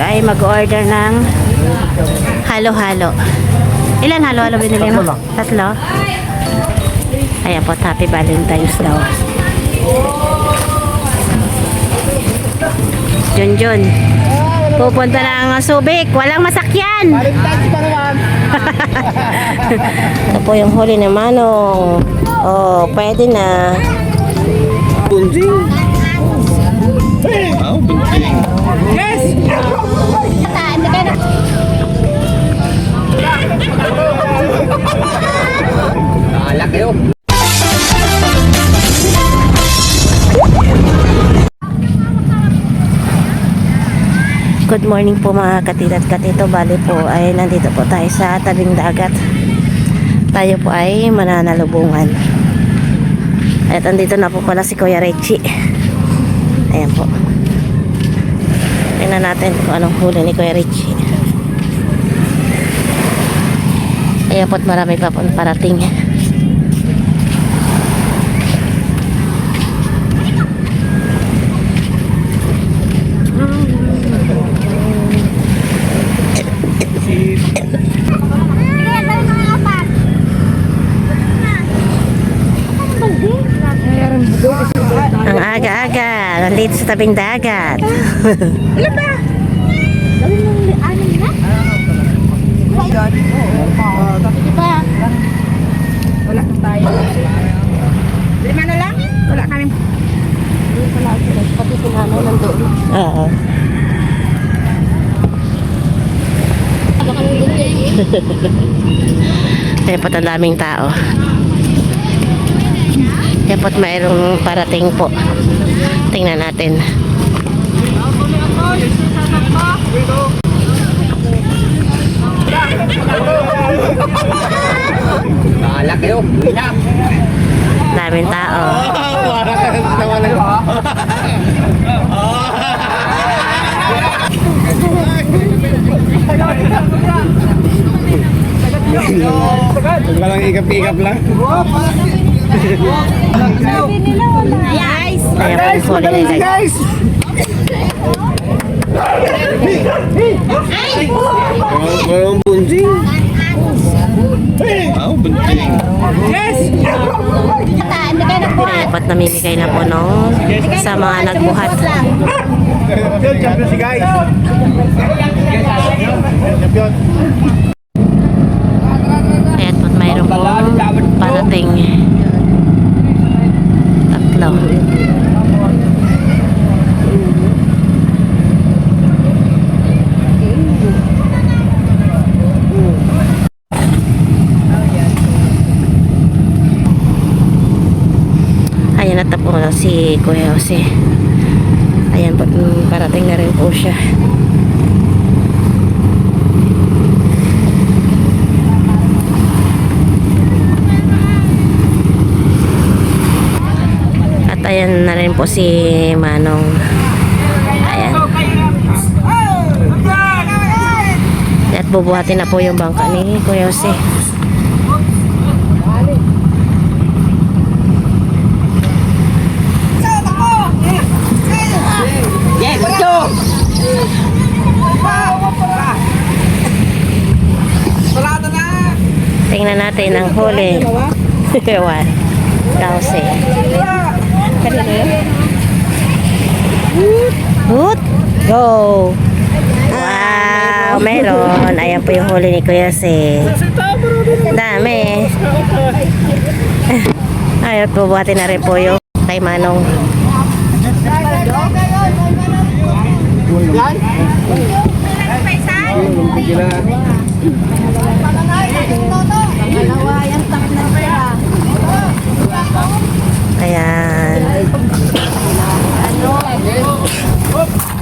ay mag-order ng halo-halo. Ilan halo-halo binili mo? Tatlo? Ayan po, happy Valentine's daw. Junjun. Pupunta ng Subic. Walang masakyan. Ito po yung huli ni Manong. Oh, pwede na. Bunjing. Oh, bunjing. Yes! Naalak kayo. Good morning po mga katid at katito. Bali po ay nandito po tayo sa tabing dagat. Tayo po ay mananalubungan. At andito na po pala si Kuya Richie. Ayan po. Tingnan natin kung anong huli ni Kuya Richie. Ayan po at marami pa po parating. Ang aga-aga, nandito sa tabing dagat. Ilan ba? Gawin mo yung anim na? Diba? Wala na tayo. 5 na lang? Wala kami. Pati sinanay nandoon. Oo. Kaya po ang daming tao. Kaya po't mayroong parating po. Tingnan natin. Naalak kayo. Daming tao. Walang ikap-ikap lang. Guys! Kaya po po nila guys. Walang bunjing. Oh, bunjing. Kaya po't namimigay na po nung sa mga nagbuhat. Champion si guys. Champion. Kaya po't mayroong po parating. Tatlo. Ayan na po si Kuya Jose. Ayan po, parating na rin po siya. At ayan na rin po si Manong. Ayan. At bubuhatin na po yung bangka ni Kuya Jose. Tingnan natin ang huli. Ewan. Dause. Hoot. Go. Wow. Meron. Ayan po yung huli ni Kuya Si. Dami. Ayan po. Buhatin na rin po yung kay Manong. Ayan.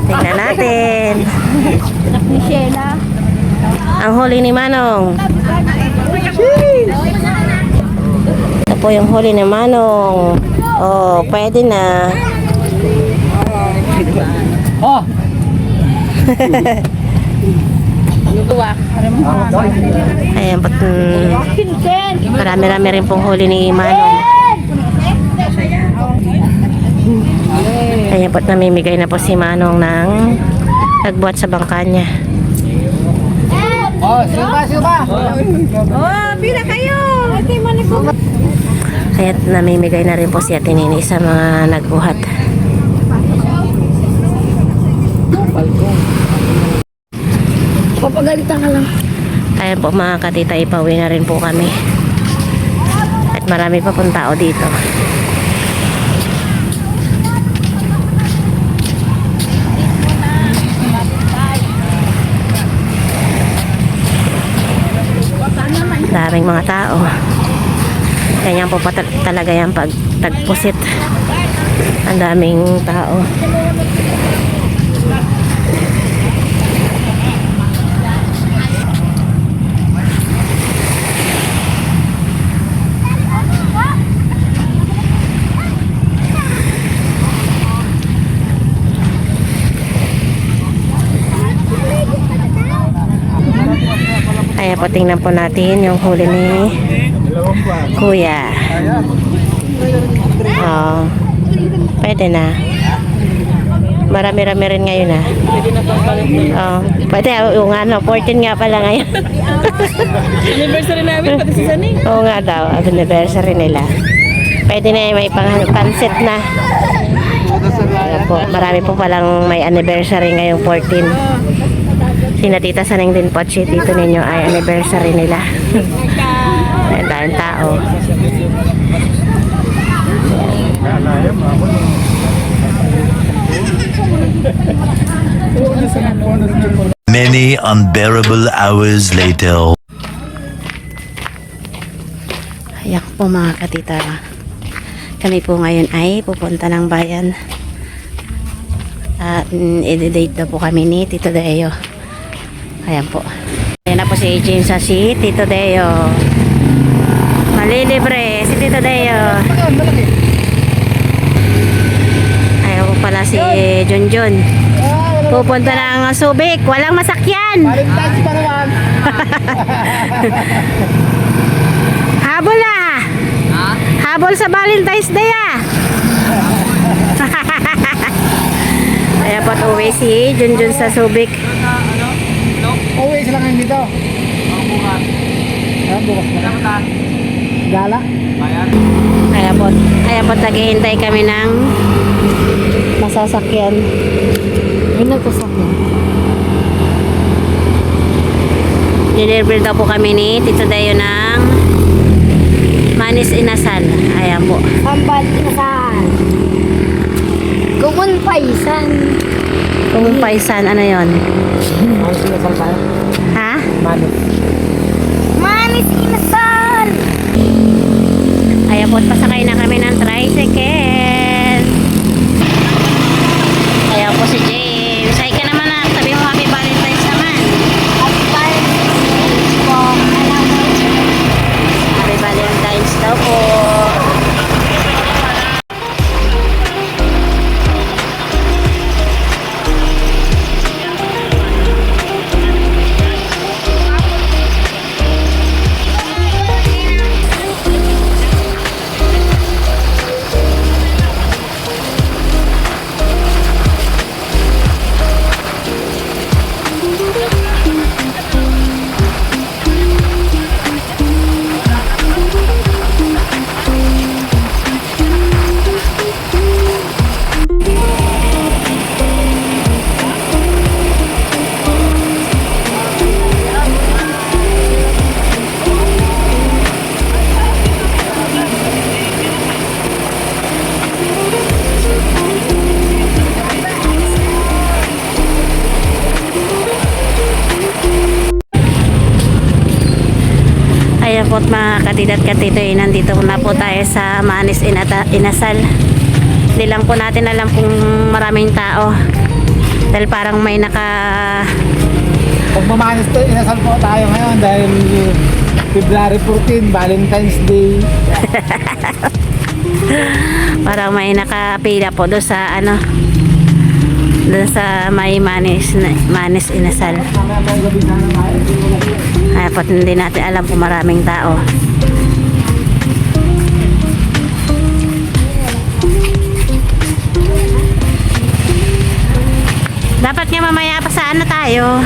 Tingnan natin. Ang huli ni Manong. Ito po yung huli ni Manong. Oh, pwede na. Oh. Ayan, marami-rami rin pong huli ni Manong. Ayan, namimigay na po si Manong ng nagbuhat sa bangka niya. Oh, suba. Oh, pila kayo. Ate, manipo. Kaya namimigay na rin po si Ate Nini sa mga nagbuhat. Papagalitan ka lang. Ayan po mga katita, ipauwi na rin po kami. At marami pa pong tao dito. Daming mga tao. Ganyan po pa talaga yan pag tagpusit. Ang daming tao. Kaya po tingnan po natin yung huli ni Kuya. Oh, pwede na. Marami-rami rin ngayon ah. Oh, pwede yung ano, 14 nga pala ngayon. Anniversary namin, pati si Sunny. Oo nga daw, anniversary nila. Pwede na may pansit na. Ayan po, marami po palang may anniversary ngayong 14. Sina Tita Saneng din po, si Tito ninyo ay anniversary nila. Ayan, daming tao. Many unbearable hours later. Ayan po mga katita. Kami po ngayon ay pupunta ng bayan. At i-date na po kami ni Tito Deo. Ayan po. Ayan na po si James sa si Tito Deo. Malilibre si Tito Deo. Ayan po pala si Junjun. Pupunta ng Subic. Walang masakyan. Valentine's pa naman. Habol ah. Habol sa Valentine's Day ah. Ayan po uwi si Junjun sa Subic. Uwi sila ngayon dito. Bukas na. Gala. Kaya po naghihintay kami ng masasakyan. Ay, nagkasakyan. Deliver daw po kami ni Tito Dayo ng Manis Inasal. Ayan po. Sambat inasal. Kumun paisan. Kung paisan, ano yon? Manis inasal tayo. Ha? Manis. Manis inasal. Ayan po, pasakay na kami ng tricycle. Ayan po si James. Ay ka naman na, sabi mo happy Valentine's naman. Happy Valentine's po. Happy Valentine's daw po. Ayan po mga katidat katitoy, nandito na po tayo sa Manis Inasal. Hindi lang po natin alam kung maraming tao. Dahil parang may Pag mamanis to, inasal po tayo ngayon dahil February 14, Valentine's Day. parang may nakapila po doon sa ano, doon sa may Manis Inasal. Mamaya po gabi sana tayo. Ayan po, hindi natin alam kung maraming tao. Dapat nga mamaya pa Saan na tayo?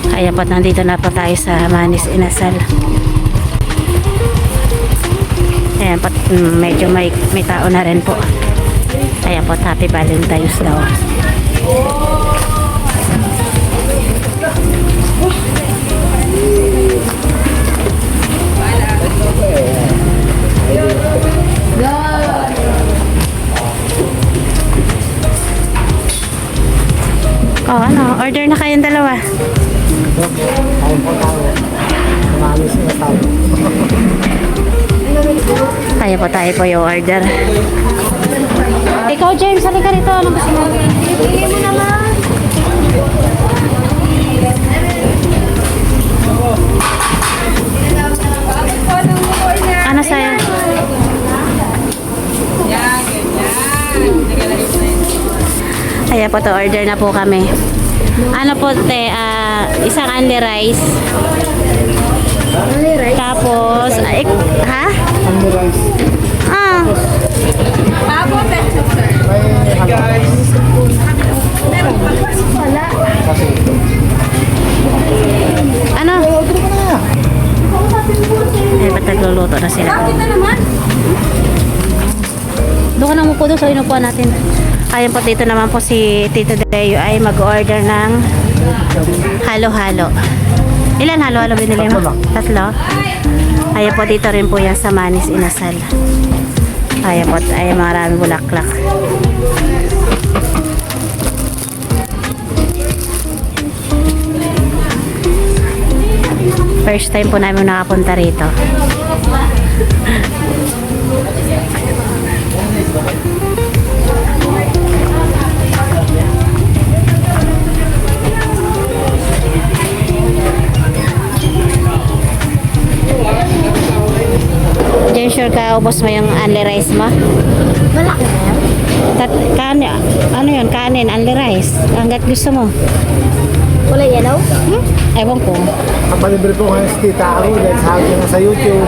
Kaya po nandito na po tayo sa Manis Inasal. Ayan po, medyo may tao na rin po. Kaya po, happy Valentine's daw. Oh, ano? Order na kayong dalawa. Ayun po tayo. Manis na tayo. Kaya po tayo po yung order. Ikaw, James, halika rito. Ano gusto mo? Bibigay mo naman. Ano sa'yo? Kaya po to, order na po kami. Ano po, te, isang only rice. Only rice? Tapos, ha? Only rice. Ah, Babo, pencil, sir. May guys. Meron pa. Wala. Kasi. ano? Order ko na. Eh, ba't nagluluto na sila? Bakit na naman? Doon ka nang upo doon sa inupuan natin. Ayun po, dito naman po si Tito Deo ay mag-order ng halo-halo. Ilan halo-halo binili mo? Tatlo. Ayun po, dito rin po yan sa Manis Inasal. Ayun po, ay marami bulaklak. First time po namin nakapunta rito. Diyan sure ka ubos mo yung only rice mo? Malaki na yan? Kanin, ano yun? Kanin, only rice. Hanggat gusto mo. Kulay yellow? Ewan ko. Ang palibre po ngayon si Tita Aru dahil sa akin na sa YouTube.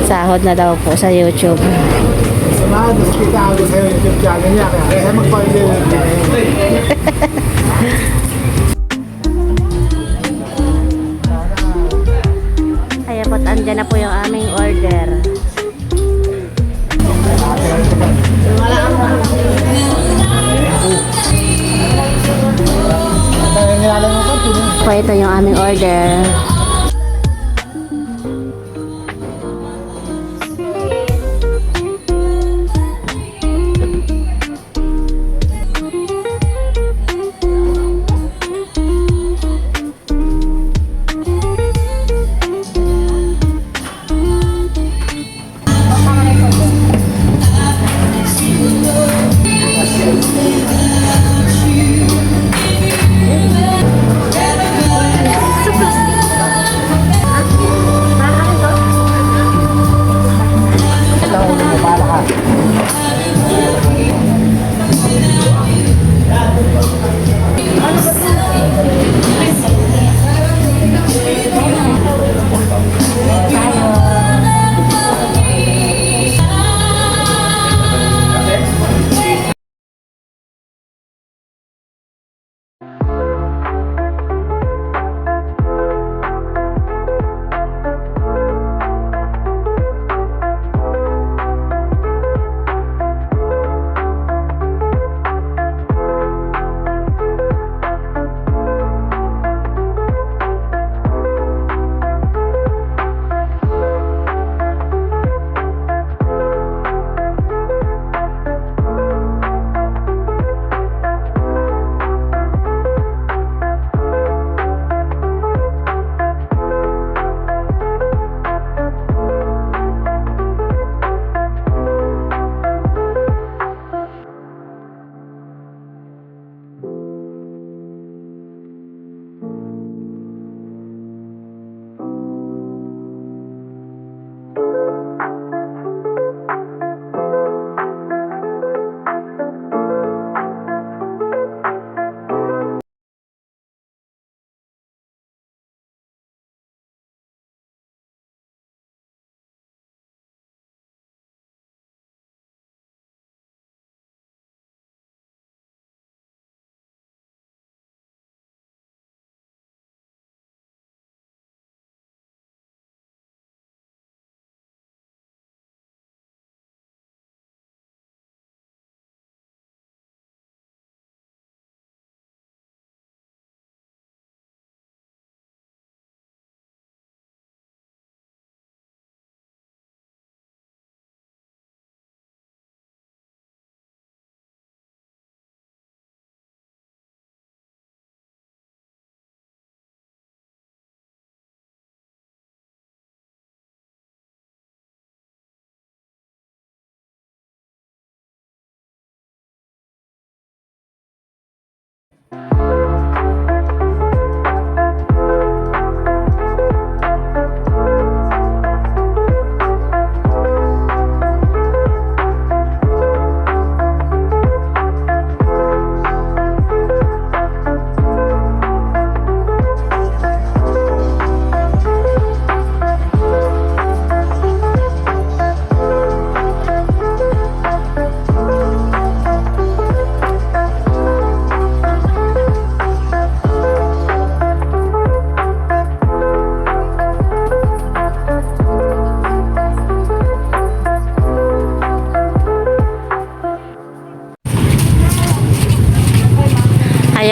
Sahod na daw po sa YouTube. Samahan si Tita Aru sa YouTube channel niya. Kaya magpa-deliver niya ngayon. Kaya po, andyan na po yung aming order. Kaya nilalang mo pa, Po, ito yung aming order.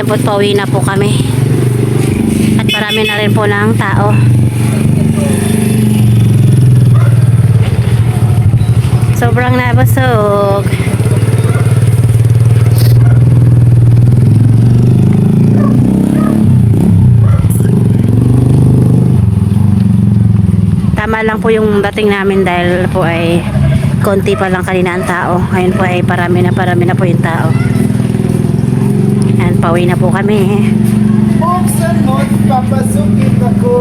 Ayan po, pauwi na po kami. At marami na rin po ng tao. Sobrang nabusog. Tama lang po yung dating namin dahil po ay konti pa lang kanina ang tao. Ngayon po ay parami na po yung tao. Ayan, pauwi na po kami. Buksan mo't papasukin ako.